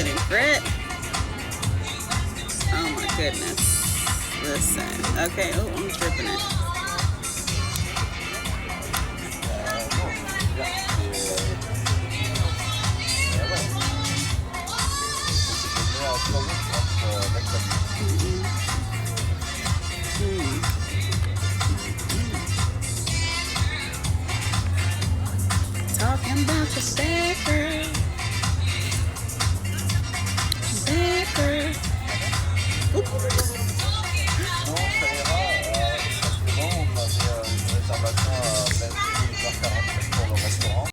getting grit. Oh my goodness. Listen. Okay. Oh, I'm dripping it. Talking about your baker. Baker. Ooh.